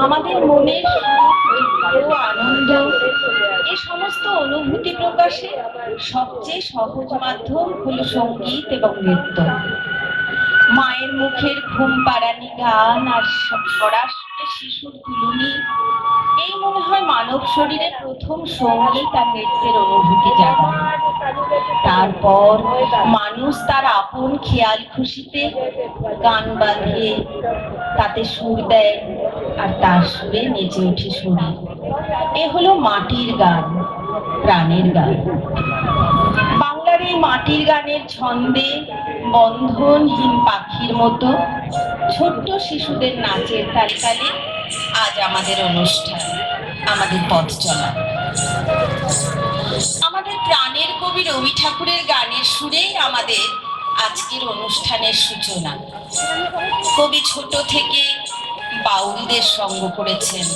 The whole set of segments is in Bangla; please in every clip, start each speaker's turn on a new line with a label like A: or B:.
A: আমাদের মনের আনন্দ এ সমস্ত অনুভূতি প্রকাশে সবচেয়ে সহজ মাধ্যম হলো সঙ্গীত এবং নৃত্য। মায়ের মুখের ঘুম পাড়ানি গান আর ছড়ার সুরে শিশুর কুলুনি, এই মনে হয় মানব শরীরে প্রথম সঙ্গীত আর নৃত্যের অনুভূতি জাগায়। তারপর মানুষ তার আপন খেয়াল খুশিতে গান বাঁধে, তাতে সুর দেয় আর তার সুরে নেচে ওঠে শরীর। এ হলো মাটির গান, প্রাণের গান। বাংলার এই মাটির গানের ছন্দে বন্ধনহীন পাখির মতো ছোট্ট শিশুদের নাচের তালে আজ আমাদের অনুষ্ঠান, আমাদের পথ চলা। আমাদের প্রাণের কবি রবি ঠাকুরের গানের সুরেই আমাদের আজকের অনুষ্ঠানের সূচনা। কবি ছোট থেকে বাউলদের সঙ্গ করেছেন।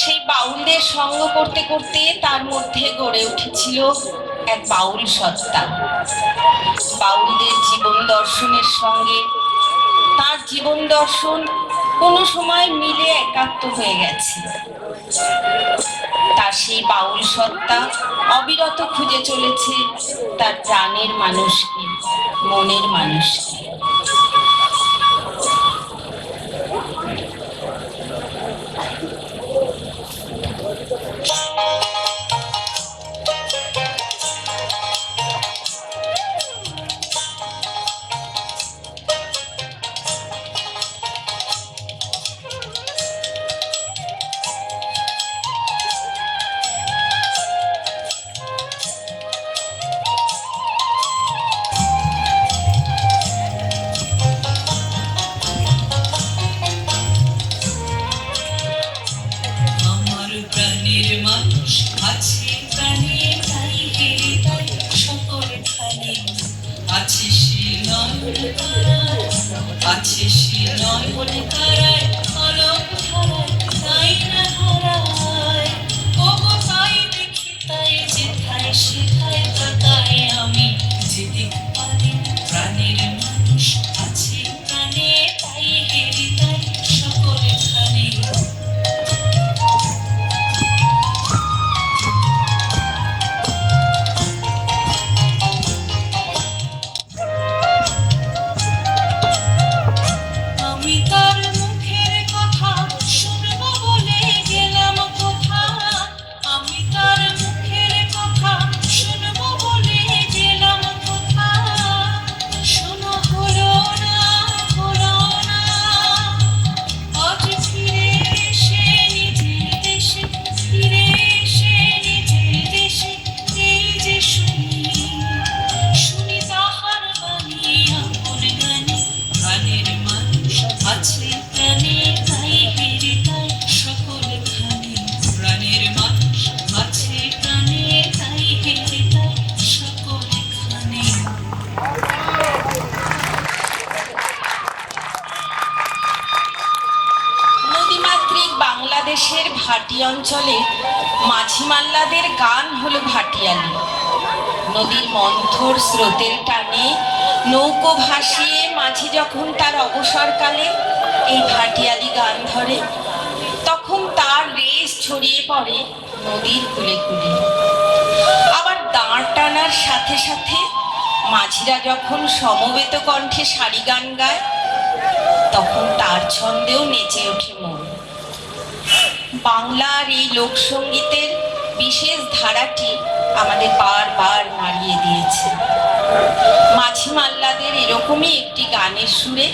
A: সেই বাউলদের সঙ্গ করতে করতে তার মধ্যে গড়ে উঠেছিল এক বাউল সত্তা। বাউলদের জীবন দর্শনের সঙ্গে তার জীবন দর্শন কোনো সময় মিলে একাত্ম হয়ে গেছে। তার সেই বাউল সত্তা অবিরত খুঁজে চলেছে তার প্রাণের মানুষকে, মনের মানুষকে। বাংলাদেশের ভাটি অঞ্চলে মাঝি মাল্লাদের গান হলো ভাটিয়ালি। নদীর মন্থর স্রোতের টানে নৌকো ভাসিয়ে মাঝি যখন তার অবসরকালে এই ভাটিয়ালি গান ধরে, তখন তার রেশ ছড়িয়ে পড়ে নদীর কূলে কূলে। আবার দাঁড় টানার সাথে সাথে মাঝিরা যখন সমবেত কণ্ঠে সারি গান গায়, তখন তার ছন্দেও নেচে ওঠে মন। বাংলার এই লোকসঙ্গীতের বিশেষ ধারাটি আমাদের বারবার নাড়িয়ে দিয়েছে। মাঝি মাল্লাদের এরকমই একটি গানের সুরে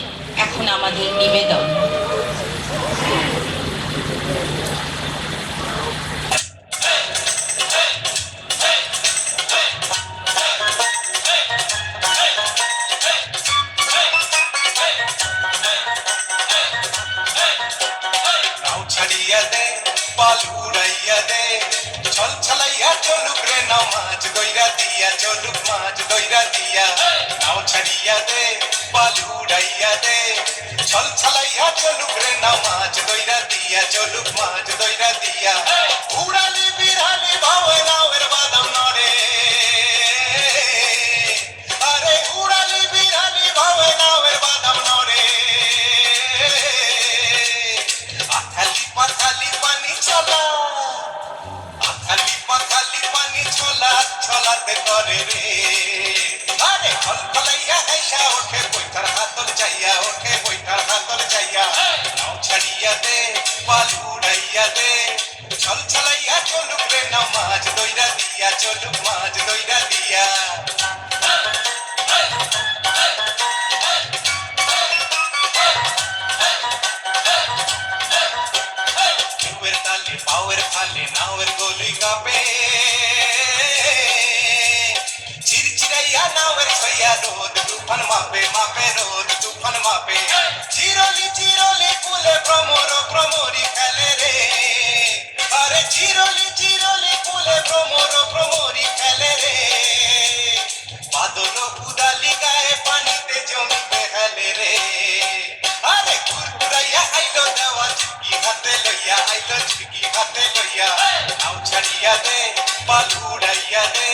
A: এখন আমাদের নিবেদন।
B: মাছ দইরা দিয়া চলুক মাছ দইরা দিয়া নাও ছাড়িয়া দে পালু উড়াইয়া দে ছল ছলাইয়া চলুক রে নাও মাছ দইরা দিয়া চলুক মাছ দইরা দিয়া দে ছল ছলাইয়া চলুক রে নাও মাছ দইরা দিয়া চলুক মাছ দইরা দিয়া কেউয়ের তালে পাওয়ের ফালে নাওয়ের গলি কাপে চিরচিরাইয়া নাওয়ের ছইয়া রোদ তুফান মাপে মাপে রোদ তুফান মাপে চিরলি চিরলি কুলে ভ্রমর ভ্রমরি খেলে রে আরে চিরলি চিরলি কুলে ভ্রমর ভ্রমরি খেলে রে বাদল উদালি গায়ে পানিতে জমিতে হেলে রে আরে কুরকুরাইয়া আইলো দেওয়া চুটকি হাতে লইয়া আইলো চুটকি হাতে লইয়া নাও ছাড়িয়া দে পাল উড়াইয়া দে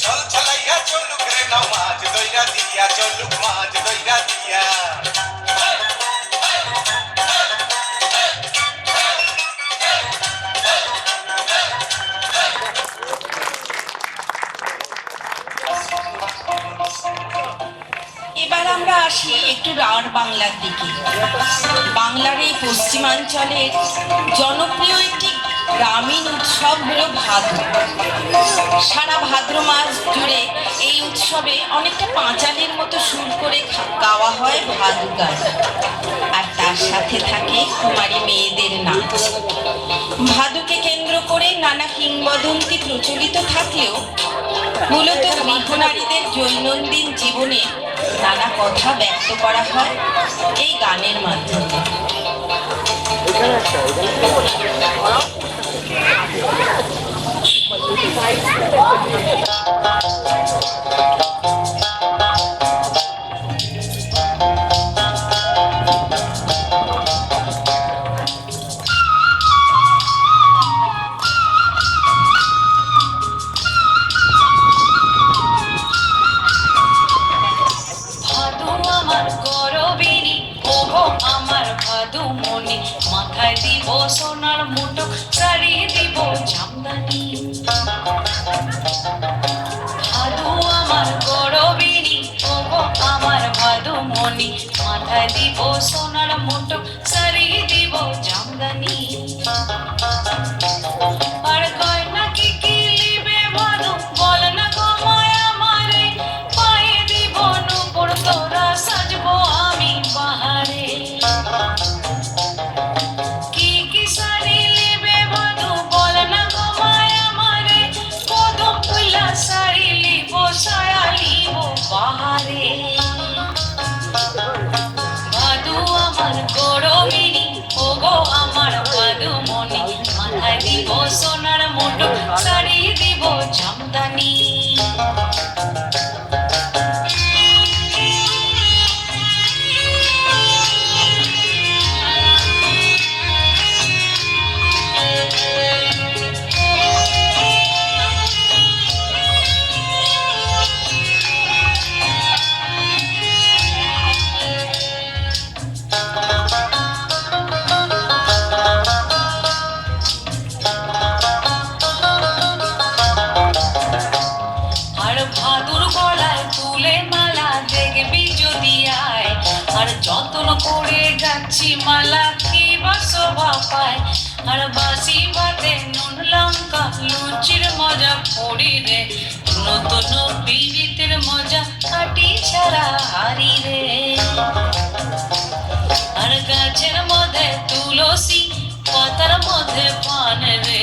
B: ছল ছলাইয়া চলুক রে নাও মাছ দইরা দিয়া চলুক মাছ দইরা দিয়া
A: এবার আমরা আসি একটু রাঢ় বাংলার দিকে। বাংলার এই পশ্চিমাঞ্চলের জনপ্রিয় একটি গ্রামীণ উৎসব হলো ভাদু। সারা ভাদ্র মাস জুড়ে এই উৎসবে অনেকটা পাঁচালির মতো সুর করে গাওয়া হয় ভাদু গান, আর তার সাথে থাকে কুমারী মেয়েদের নাচ। ভাদুকে কেন্দ্র করে নানা কিংবদন্তি প্রচলিত থাকলেও মূলত গৃহনারীদের দৈনন্দিন জীবনে নানা কথা ব্যক্ত করা হয় এই গানের মাধ্যমে।
C: মাথায় দিব সোনার মুঠো শাড়ি দিব জামদানি ভাদু আমার গরবিনী ওগো আমার ভাদু মনি মাথায় দিব সোনার মুঠো শাড়ি দিব জামদানি আর গয়না কি কি লিবে ভাদু বল না গো মায়া মারে পায়ে দিব নুপুর তোরা সাজবো আমি বাহারে বাহারে ভাদু আমার গরবিনী ওগো আমার ভাদু মনি মাথায় দিব সোনার মুঠো শাড়ি দিব জামদানি যতন করে যাচ্ছি মালা কি বা শোভা পায় আর বাসি ভাতে নুন লঙ্কা লুচির মজা পড়ি রে নতুন পীড়িতের মজা কাটি ছাড়া হারি রে আর গাছের মধ্যে তুলসী পাতার মধ্যে পান রে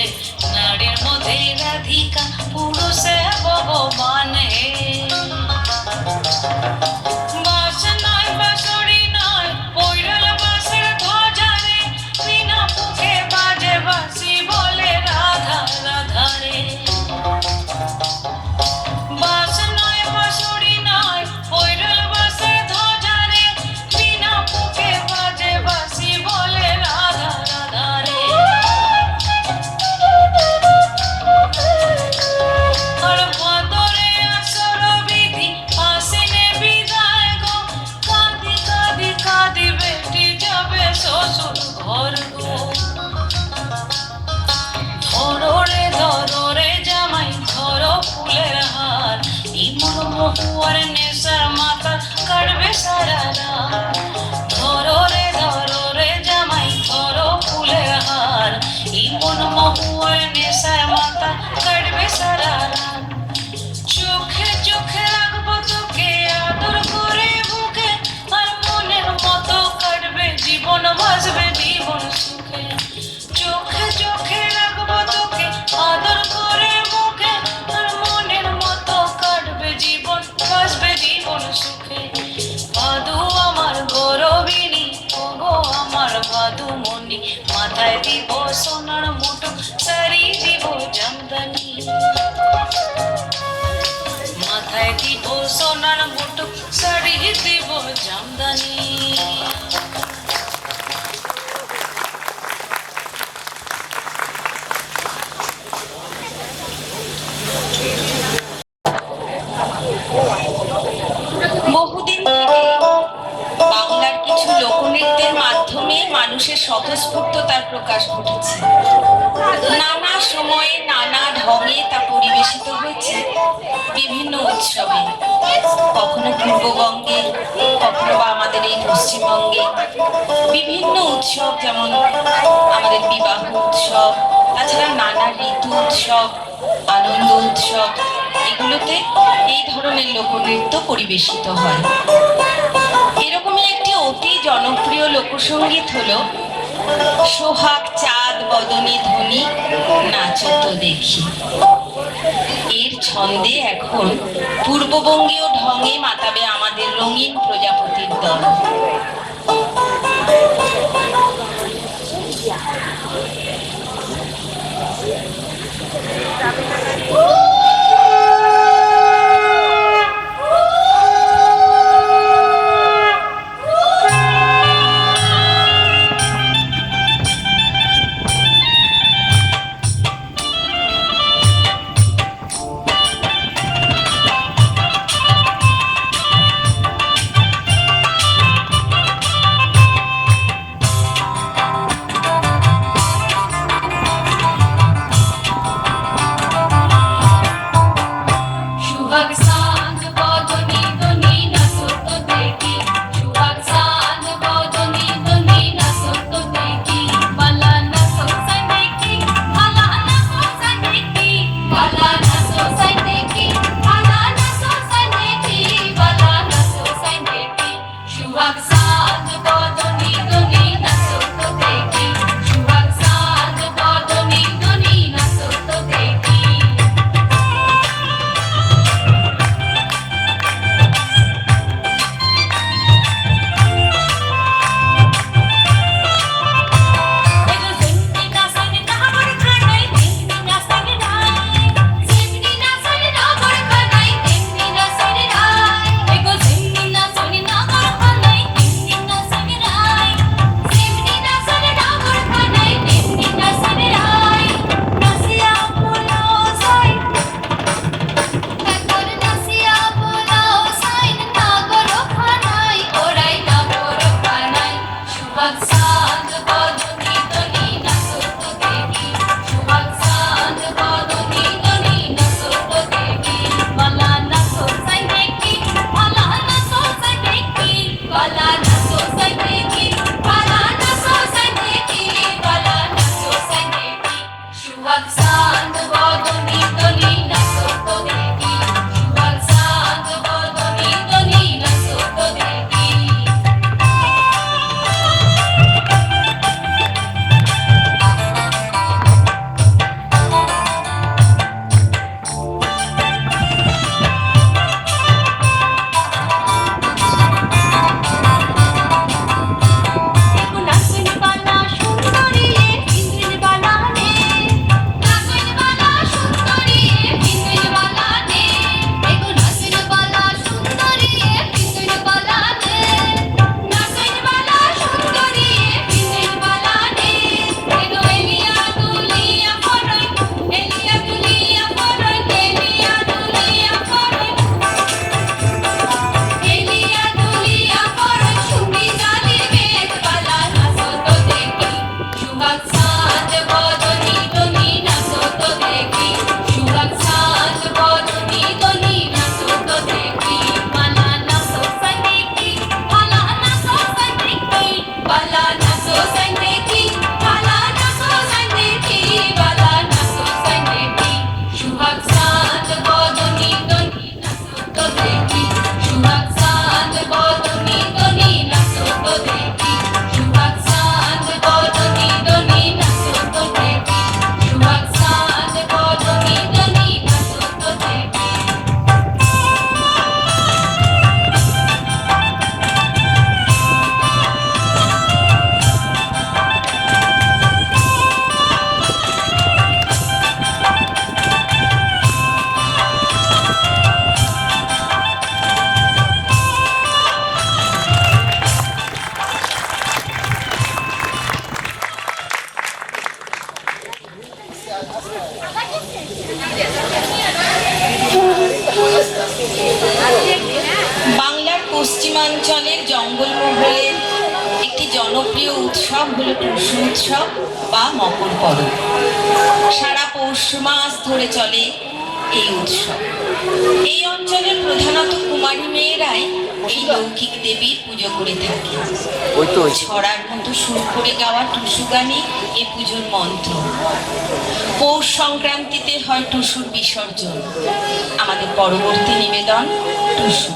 C: নারীর মধ্যে রাধিকা পুরুষে ভগবান হে বিদায় জীবন মহুয়ার নেশায় মাথা কাটবে সারা রাত। চোখে চোখে রাখবো তোকে আদর করে বুকে, আর মনের মতো কাটবে জীবন, বাঁচবে জীবন সুখে। চোখে চোখে রাখবো তোকে আদর করে বুকে, আর মনের মতো কাটবে জীবন, বাঁচবে জীবন সুখে। ভাদু আমার গৌরবিনী, ওগো আমার ভাদু মনি, মাথায় দিব সোনার মুঠো, শাড়ি দিব জামদানি। মাথায় দিব সোনার মুঠো, শাড়ি দিব জামদানি।
A: বহুদিন থেকে বাংলার কিছু লোকনৃত্যের মাধ্যমে মানুষের স্বতঃস্ফূর্ততার প্রকাশ ঘটেছে। নানা সময়ে নানা ঢঙে তা পরিবেশিত হয়েছে বিভিন্ন উৎসবে, কখনো পূর্ববঙ্গে, কখনো বা আমাদের এই পশ্চিমবঙ্গে। বিভিন্ন উৎসব যেমন আমাদের বিবাহ উৎসব, তাছাড়া নানা ঋতু উৎসব, আনন্দ উৎসব, এগুলোতে এই ধরনের লোকনৃত্য পরিবেশিত হয়। এরকমই একটি অতি জনপ্রিয় লোকসঙ্গীত হলো সোহাগ চাঁদ বদনে ধ্বনি নাচত দেখি। এর ছন্দে এখন পূর্ববঙ্গীয় ঢঙে মাতাবে আমাদের রঙিন প্রজাপতির দল। বাংলার পশ্চিমাঞ্চলের জঙ্গলমহলের একটি জনপ্রিয় উৎসব হলো টুসু উৎসব বা মকর পরব। সারা পৌষ মাস ধরে চলে এই উৎসব। এই অঞ্চলের প্রধানত কুমারী মেয়েরাই এই লৌকিক দেবীর পুজো করে থাকে। ছড়ার মতো সুর করে গাওয়া টুসু গানই এ পুজোর মন্ত্র। পৌষ সংক্রান্তিতে হয় টুসুর বিসর্জন। আমাদের পরবর্তী নিবেদন টুসু।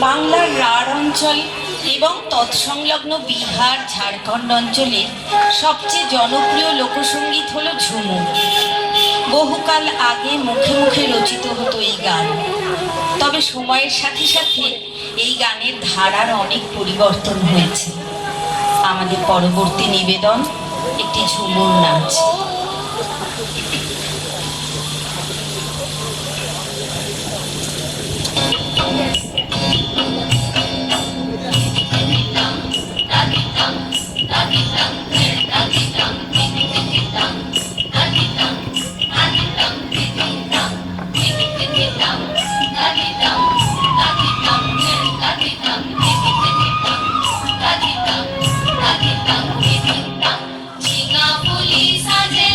A: বাংলার রাঢ় অঞ্চল এবং তৎসংলগ্ন বিহার ঝাড়খণ্ড অঞ্চলের সবচেয়ে জনপ্রিয় লোকসঙ্গীত হলো ঝুমুর। বহুকাল আগে মুখে মুখে রচিত হতো এই গান। তবে সময়ের সাথে সাথে এই গানের ধারার অনেক পরিবর্তন হয়েছে। আমাদের পরবর্তী নিবেদন একটি ঝুমুর নাচ।
C: ঝিঙা পুলি সাজে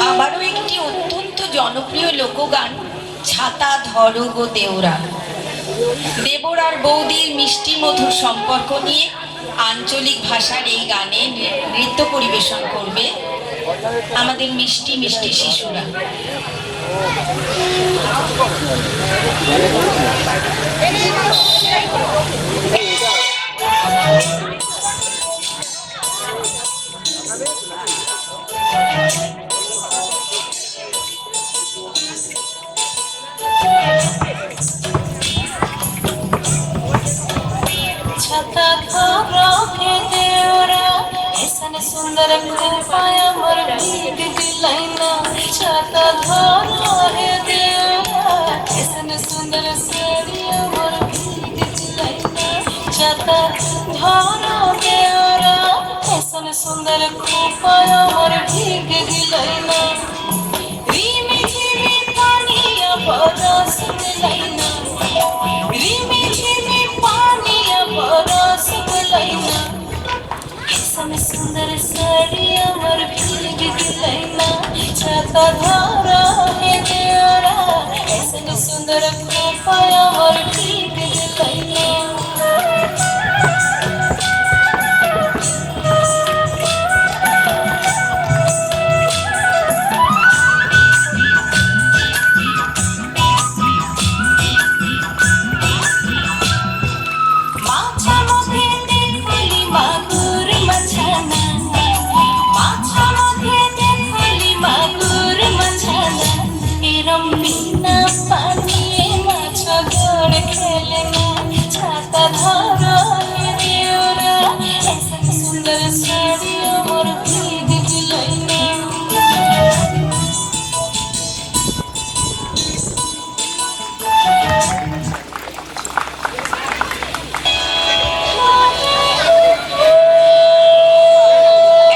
A: আবারও একটি অত্যন্ত জনপ্রিয় লোকগান, ছাতা ধরো গো দেওরা। দেবর আর বৌদির মিষ্টি মধুর সম্পর্ক নিয়ে আঞ্চলিক ভাষার এই গানে নৃত্য পরিবেশন করবে আমাদের মিষ্টি মিষ্টি শিশুরা।
C: छता धरो हे देवरा ऐसन सुंदर कृपाया मोर भीग दिलैना। छता धरो हे देवरा ऐसन सुंदर साड़िया मोर भीग दिलैना। छता धरो देवरा ऐसन सुंदर कृपाया मोर भीग दिलैना। रिमी झिमी पानिया बरस दिलैना। रिमी झिमी पानिया बरस दिलैना। ऐसन सुंदर साड़िया मोर भीग दिलैना। छता धरो हे देवरा ऐसन सुंदर कृपाया मोर भीग दिलैना। মাছা মধ্যে দেখলি মাগুর মাছানা। মাছা মধ্যে দেখলি মাগুর মাছানা। এরম বিনা পানিয়ে মাছ গড় খেলে না। ছাতা ধরো হে দেওরা ऐसन सुंदर साड़िया मोर भीग दिलैना।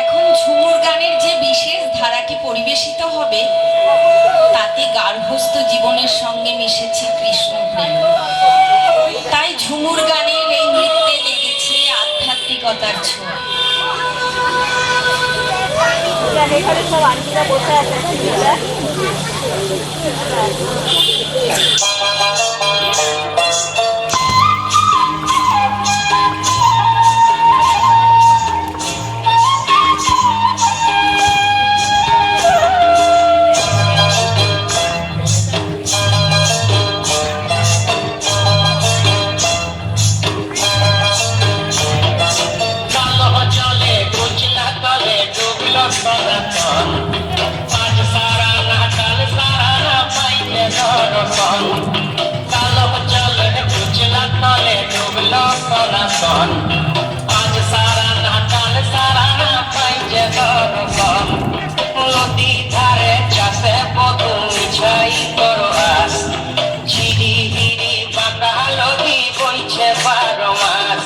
A: এখন ঝুমুর গানের যে বিশেষ ধারাটি পরিবেশিত হবে তাতে গার্হস্থ্য জীবনের সঙ্গে মিশেছে কৃষ্ণ প্রেম। তাই ঝুমুর গানের এই নৃত্যে লেগেছে আধ্যাত্মিকতার ছোঁয়া।
D: এখানে সব আন্টিরা বসে আছে দিদিরা।
E: কালো জলে গুজলা তলে ডুবলো সনাতন। আজ সারা নাটাল সারা না পাইলে দর্শন। কালো জলে গুজলা তলে ডুবলো সনাতন। আজ সারা নাটাল সারা না পাইলে দর্শন। নদী ধারে চাষে বধু ছাই করো আস। ঝিরি হিরি বাঁকা নদী বইছে 12 মাস।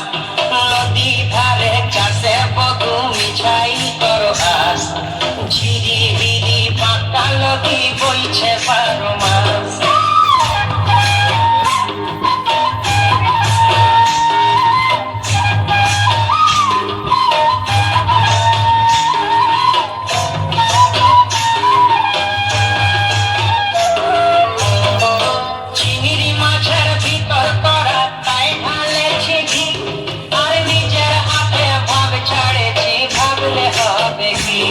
E: নদী ধারে চাষে বধু মিছাই করো আস। ঝিরি হিরি বাঁকা নদী বইছে 12 মাস। চিংড়ি মাছের ভিতর করা তাই ঢালেছি ঘি। আর নিজের হাতে ভাগ ছাড়েছি ভাবলে হবে কি।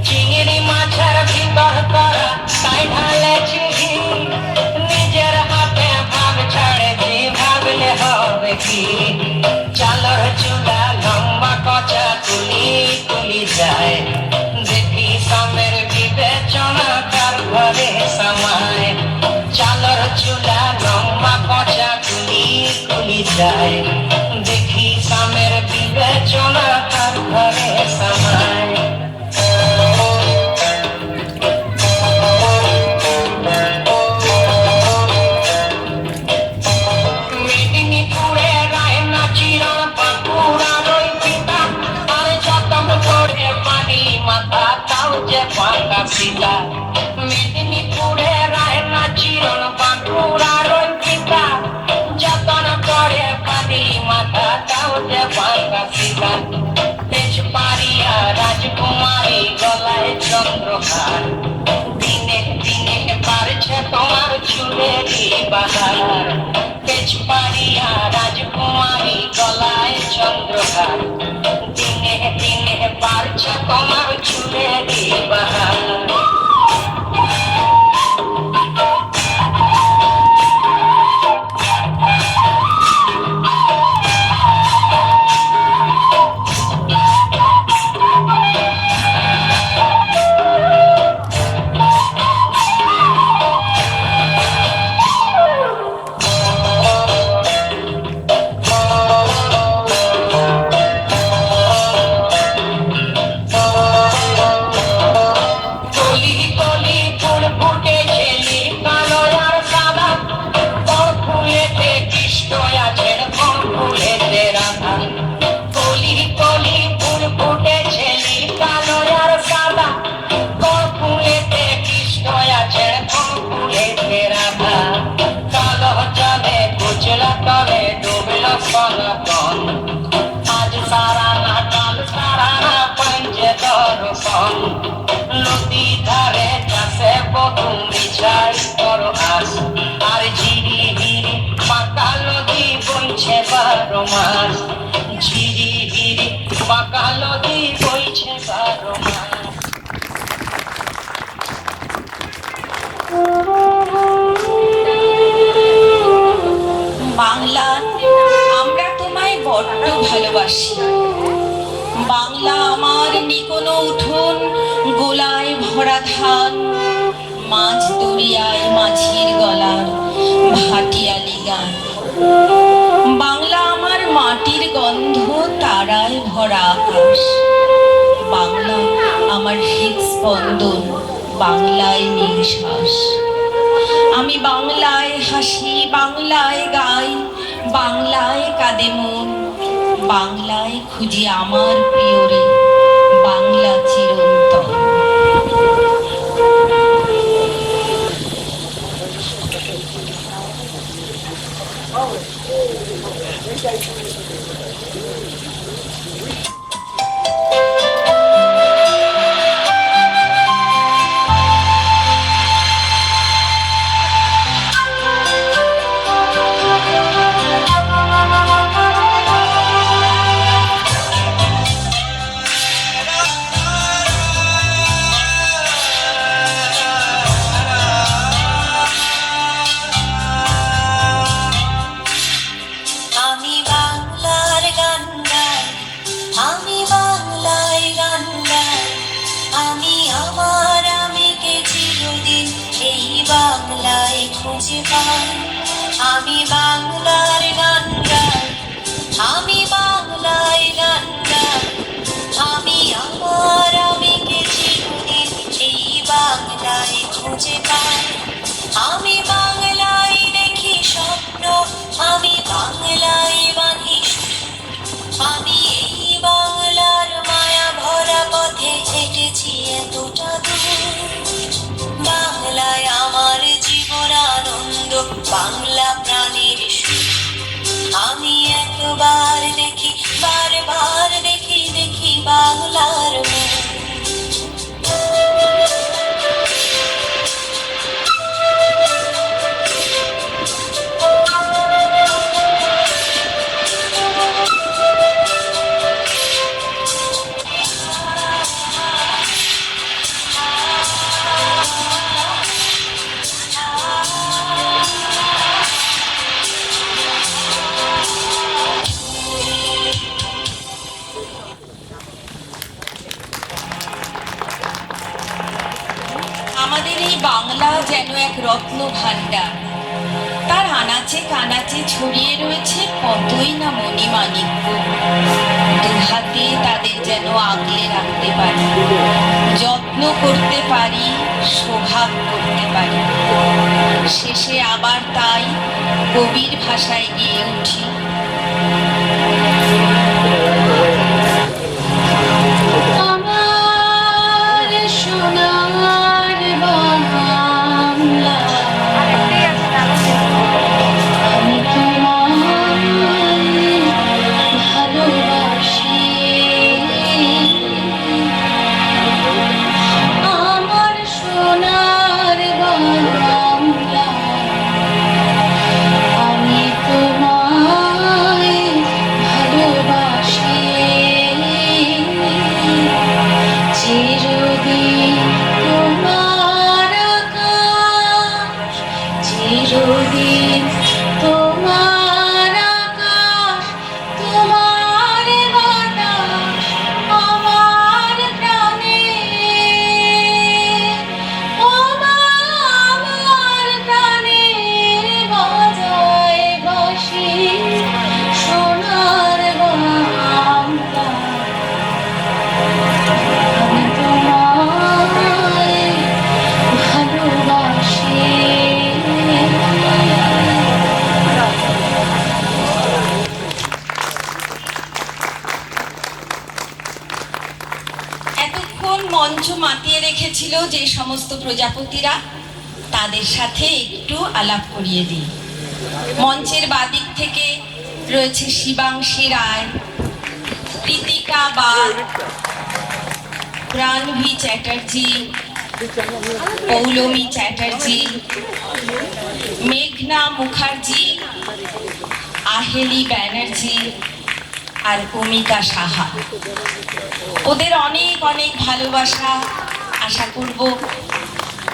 E: চিংড়ি মাছের ভিতর করা তাই ঢালেছি ঘি। নিজের হাতে ভাগ ছাড়েছি ভাবলে হবে কি। চালর চুলা লম্বা কচা তুলি তুলি যায়। দেখি সামের বিবেচনা কার ঘরে সামায়। চালর চুলা লম্বা কচা তুলি তুলি যায়। দেখি সামের বিবেচনা কার ঘরে সামায়। ভাঙ্গা সীতা মেদিনীপুরে রায়না চিরন বাঁকুড়ার অঙ্কিতা যতন করে পাদি মাথা তাওতে ভাঙ্গা সীতা তেজপাড়িয়া রাজকুমারী গলায় চন্দ্রহার দিনে দিনে বাড়ছে তোমার চুলেরই বাহার তেজপাড়িয়া রাজকুমারী গলায় চন্দ্রহার দিনে দিনে বাড়ছে তোমার চুলেরই বাহার আজ সারা না কাল সারা না পঞ্চে দর্শন নদী ধারে চাষে বধু বিছাই করো আস আর ঝিরি হিরি পাকা নদী বইছে 12 মাস ঝিরি হিরি পাকা নদী বইছে 12 মাস
A: বাংলা আমরা তোমায় বড্ড ভালোবাসি বাংলা আমার নিকোনো উঠোন গোলায় ভরা ধান মাঝ দরিয়ায় মাঝির গলার ভাটিয়ালি গান বাংলা আমার মাটির গন্ধ তারায় ভরা আকাশ বাংলা আমার হৃদস্পন্দন বাংলায় নিঃশ্বাস আমি বাংলায় হাসি বাংলায় গাই বাংলায় কাঁদে মন বাংলায় খুঁজি আমার প্রিয়রে বাংলা চিরন্তন
F: আমি বাংলার গান গাই আমি বাংলায় গান গাই আমি আমার আবেগে চিরদিন এই বাংলায় খুঁজে পাই আমি বাংলায় দেখি স্বপ্ন আমি বাংলায় বাঁধি আমি এই বাংলার মায়া ভরা পথে হেঁটেছি এতটা দূর বাংলায় আমার জীবন আনন্দ বাংলা প্রাণের সুর আমি একবার দেখি বারবার দেখি দেখি বাংলার মুখ
A: আমাদের এই বাংলা যেন এক রত্ন ভাণ্ডার তার আনাচে কানাচে ছড়িয়ে রয়েছে কতই না মণিমাণিক্য দু হাতে তাদের যেন আগলে রাখতে পারি যত্ন করতে পারি সোহাগ করতে পারি শেষে আবার তাই কবির ভাষায় গিয়ে উঠি
F: আমার সোনা
A: লিখেছিল যে সমস্ত প্রজাপতিরা, তাদের সাথে একটু আলাপ করিয়ে দিই। মঞ্চের বাদিক থেকে রয়েছে শিবাংশী রায়, প্রীতিকা বাগ, প্রাণভী চ্যাটার্জি, পৌলমী চ্যাটার্জি, মেঘনা মুখার্জি, আহেলি ব্যানার্জি আর অমিকা সাহা। ওদের অনেক অনেক ভালোবাসা। আশা করব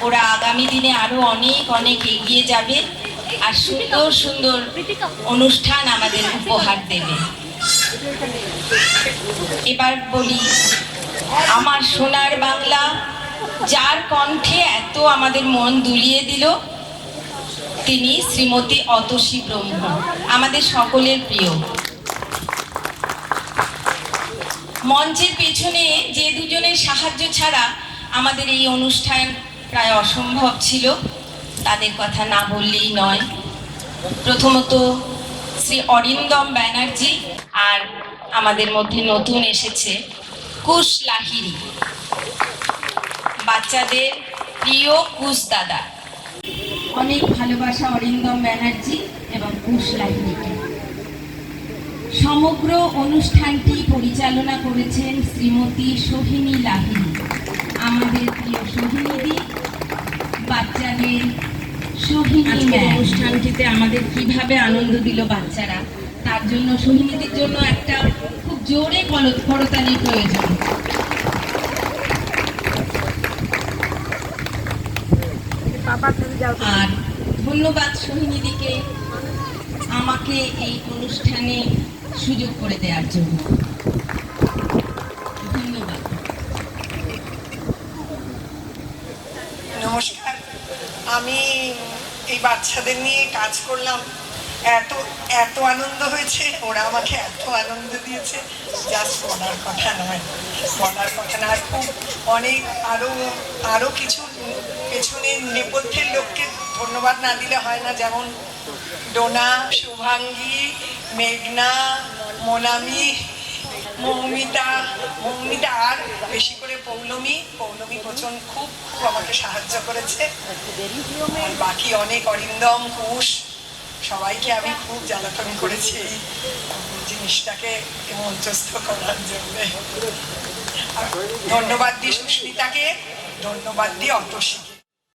A: ওরা আগামী দিনে আরো অনেক অনেক এগিয়ে যাবে আর সুন্দর সুন্দর অনুষ্ঠান আমাদের উপহার দেবে। এবার বলি, আমার সোনার বাংলা, যার কণ্ঠে এত আমাদের মন দুলিয়ে দিল, তিনি শ্রীমতী অতসী ব্রহ্ম, আমাদের সকলের প্রিয়। মঞ্চের পেছনে যে দুজনের সাহায্য ছাড়া আমাদের এই অনুষ্ঠান প্রায় অসম্ভব ছিল, তাদের কথা না বললেই নয়। প্রথমত শ্রী অরিন্দম ব্যানার্জি, আর আমাদের মধ্যে নতুন এসেছে কুশ লাহিড়ী, বাচ্চাদের প্রিয় কুশ দাদা। অনেক ভালোবাসা অরিন্দম ব্যানার্জি এবং কুশ লাহিড়ীকে। সমগ্র অনুষ্ঠানটি পরিচালনা করেছেন শ্রীমতী সোহিনী লাহিড়ী, আমাদের প্রিয় সোহিনীদি, বাচ্চাদের সোহিনী ম্যাম। অনুষ্ঠানটিতে আমাদের কিভাবে আনন্দ দিল বাচ্চারা, তার জন্য সোহিনীদের জন্য একটা খুব জোরে করতালির প্রয়োজন। আর ধন্যবাদ সোহিনীদিকে আমাকে এই অনুষ্ঠানে সুযোগ করে দেওয়ার জন্য। ধন্যবাদ।
G: নমস্কার, আমি এই বাচ্চাদের নিয়ে কাজ করলাম, এত এত আনন্দ হয়েছে, ওরা আমাকে এত আনন্দ দিয়েছে, জাস্ট বলার কথা নয়, বলার কথা না। আর খুব অনেক আরও কিছু পেছনের নেপথ্যের লোককে ধন্যবাদ না দিলে হয় না, যেমন ডোনা, শুভাঙ্গী, মেঘনা, মোনামি, মৌমিতা, আর বেশি করে পৌলমী প্রচন্ড খুব আমাকে সাহায্য করেছে। আর বাকি অনেক অরিন্দম, কুশ, সবাইকে আমি খুব জ্বালাতন করেছি এই জিনিসটাকে মঞ্চস্থ করার জন্য। ধন্যবাদ দিই সুস্মিতাকে, ধন্যবাদ দিই অতসীকে।